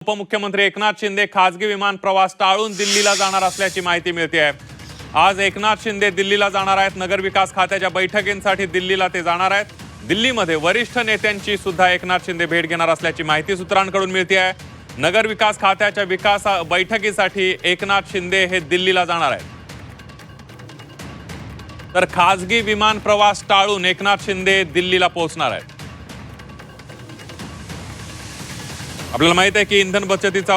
उपमुख्यमंत्री एकनाथ शिंदे खासगी विमान प्रवास टाळून दिल्लीला जाणार असल्याची माहिती मिळते आहे। आज एकनाथ शिंदे दिल्लीला जाणार आहेत। नगरविकास खात्याच्या बैठकींसाठी दिल्लीला ते जाणार आहेत। दिल्लीमध्ये वरिष्ठ नेत्यांची सुद्धा एकनाथ शिंदे भेट घेणार असल्याची माहिती सूत्रांकडून मिळते आहे। नगरविकास खात्याच्या बैठकीसाठी एकनाथ शिंदे हे दिल्लीला जाणार आहेत। तर खासगी विमान प्रवास टाळून एकनाथ शिंदे दिल्लीला पोहोचणार आहेत। आपल्याला माहित आहे की इंधन बचतीचा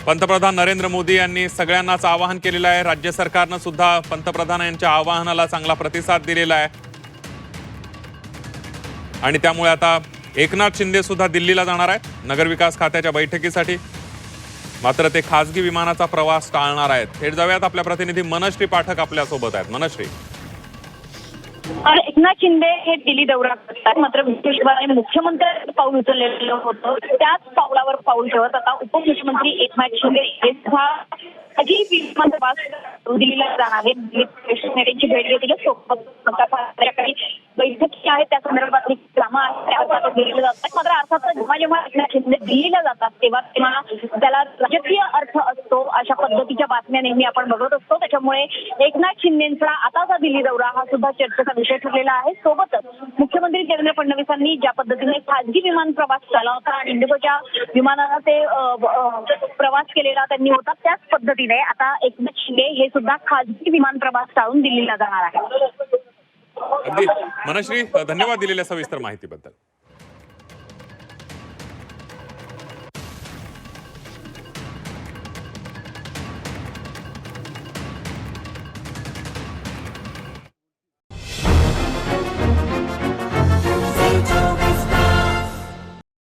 पंतप्रधान नरेंद्र मोदी यांनी सगळ्यांनाच आवाहन केलेलं आहे। राज्य सरकारने सुद्धा पंतप्रधानांच्या आवाहनाला चांगला प्रतिसाद दिलेला आहे आणि त्यामुळे आता एकनाथ शिंदे सुद्धा दिल्लीला जाणार आहेत नगरविकास खात्याच्या बैठकीसाठी। मात्र ते खासगी विमानाचा प्रवास टाळणार आहेत। थेट जाऊयात आपल्या प्रतिनिधी मनश्री पाठक आपल्या सोबत आहेत। मनश्री, एकनाथ शिंदे हे दिल्ली दौरा करतात, मात्र विशेषपणे मुख्यमंत्र्यांनी पाऊल उचललेलं होतं त्याच पावलावर पाऊल ठेवत आता उपमुख्यमंत्री एकनाथ शिंदे हे खासगी विमान प्रवास दिल्लीला जाणार आहेत। नेत्यांची भेट घेतली काही बैठकी आहेत त्या संदर्भातली कामं आहेत दिल्लीला जातात। मात्र अर्थात जेव्हा एकनाथ शिंदे दिल्लीला जातात तेव्हा त्याला राजकीय अर्थ असतो अशा पद्धतीच्या बातम्या नेहमी आपण बघत असतो। त्याच्यामुळे एकनाथ शिंदेचा आताचा दिल्ली दौरा हा सुद्धा चर्चेचा विषय ठरलेला आहे। सोबतच मुख्यमंत्री देवेंद्र फडणवीसांनी ज्या पद्धतीने खासगी विमान प्रवास केला होता आणि इंडिगोच्या विमानाला ते प्रवास केलेला त्यांनी होता, त्याच पद्धतीने आता एकनाथ शिंदे हे सुद्धा खासगी विमान प्रवास टाळून दिल्लीला जाणार आहे। अगदी मनश्री, धन्यवाद दिलेल्या सविस्तर माहितीबद्दल।